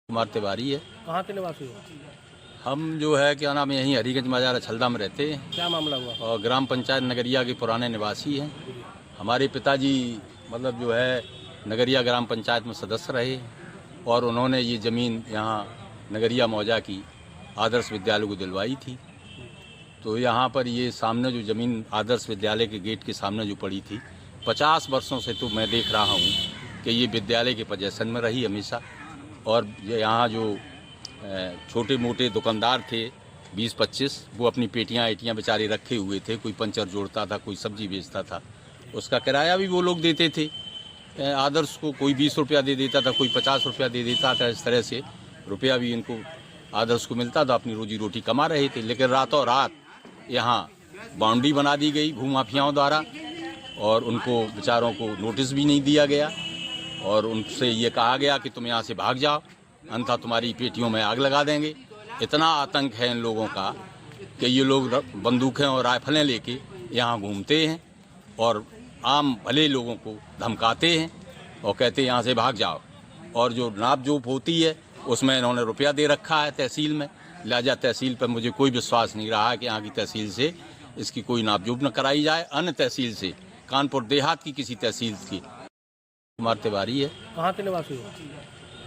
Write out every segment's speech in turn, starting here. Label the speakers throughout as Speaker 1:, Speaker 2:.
Speaker 1: कुमार तिवारी है।
Speaker 2: कहाँ के निवासी हो?
Speaker 1: हम जो है क्या नाम यहीं हरिगंज मजार छलदा में रहते हैं
Speaker 2: क्या मामला हुआ?
Speaker 1: और ग्राम पंचायत नगरिया के पुराने निवासी हैं। हमारे पिताजी मतलब जो है नगरिया ग्राम पंचायत में सदस्य रहे और उन्होंने ये ज़मीन यहाँ नगरिया मौजा की आदर्श विद्यालय को दिलवाई थी। तो यहाँ पर ये सामने जो ज़मीन आदर्श विद्यालय के गेट के सामने जो पड़ी थी 50 वर्षों से तो मैं देख रहा हूँ कि ये विद्यालय के पोजीशन में रही हमेशा। और यहाँ जो छोटे मोटे दुकानदार थे 20-25 वो अपनी पेटियाँ एटियाँ बेचारे रखे हुए थे। कोई पंचर जोड़ता था, कोई सब्जी बेचता था, उसका किराया भी वो लोग देते थे। आदर्श को कोई 20 रुपया दे देता था, कोई 50 रुपया दे देता था। इस तरह से रुपया भी इनको आदर्श को मिलता था, अपनी रोजी रोटी कमा रहे थे। लेकिन रातों रात यहाँ बाउंड्री बना दी गई भूमाफियाओं द्वारा और उनको बेचारों को नोटिस भी नहीं दिया गया और उनसे ये कहा गया कि तुम यहाँ से भाग जाओ, अन्यथा तुम्हारी पेटियों में आग लगा देंगे। इतना आतंक है इन लोगों का कि ये लोग बंदूकें और राइफलें लेके यहाँ घूमते हैं और आम भले लोगों को धमकाते हैं और कहते हैं यहाँ से भाग जाओ। और जो नाप जोप होती है उसमें इन्होंने रुपया दे रखा है तहसील में। लिहाजा तहसील पर मुझे कोई विश्वास नहीं रहा है कि यहाँ की तहसील से इसकी कोई नाप जोप न कराई जाए। अन्य तहसील से, कानपुर देहात की किसी तहसील की। कुमार तिवारी है।
Speaker 2: कहाँ के निवासी हो?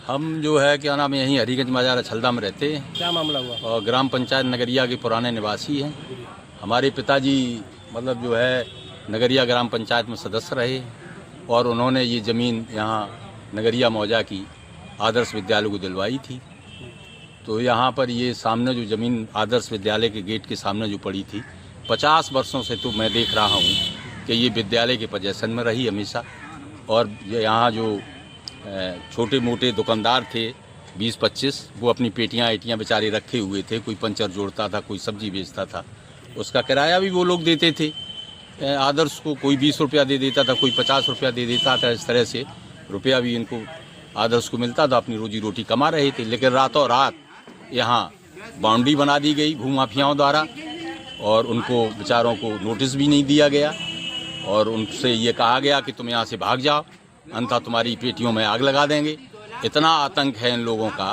Speaker 1: हम जो है क्या नाम यहीं हरिगंज मजार छलदा में रहते हैं
Speaker 2: क्या मामला हुआ?
Speaker 1: और ग्राम पंचायत नगरिया के पुराने निवासी हैं। हमारे पिताजी मतलब जो है नगरिया ग्राम पंचायत में सदस्य रहे और उन्होंने ये ज़मीन यहाँ नगरिया मौजा की आदर्श विद्यालय को दिलवाई थी। तो यहाँ पर ये सामने जो ज़मीन आदर्श विद्यालय के गेट के सामने जो पड़ी थी 50 वर्षों से तो मैं देख रहा हूँ कि ये विद्यालय के पोजीशन में रही हमेशा। और यहाँ जो छोटे मोटे दुकानदार थे 20-25 वो अपनी पेटियाँ एटियाँ बेचारे रखे हुए थे। कोई पंचर जोड़ता था, कोई सब्जी बेचता था, उसका किराया भी वो लोग देते थे। आदर्श को कोई 20 रुपया दे देता था, कोई 50 रुपया दे देता था। इस तरह से रुपया भी इनको आदर्श को मिलता था, अपनी रोजी रोटी कमा रहे थे। लेकिन रातों रात यहाँ बाउंड्री बना दी गई भूमाफियाओं द्वारा और उनको बेचारों को नोटिस भी नहीं दिया गया और उनसे ये कहा गया कि तुम यहाँ से भाग जाओ, अन्यथा तुम्हारी पेटियों में आग लगा देंगे। इतना आतंक है इन लोगों का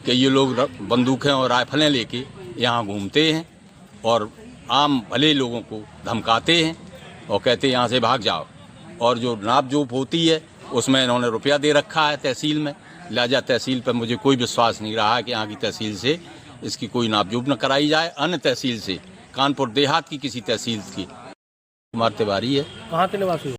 Speaker 1: कि ये लोग बंदूकें और राइफलें लेके यहाँ घूमते हैं और आम भले लोगों को धमकाते हैं और कहते हैं यहाँ से भाग जाओ। और जो नाप जोप होती है उसमें इन्होंने रुपया दे रखा है तहसील में। लिहाजा तहसील पर मुझे कोई विश्वास नहीं रहा है कि यहाँ की तहसील से इसकी कोई नाप जोप न कराई जाए। अन्य तहसील से, कानपुर देहात की किसी तहसील की। कुमार तिवारी है।
Speaker 2: कहाँ के निवासी हो?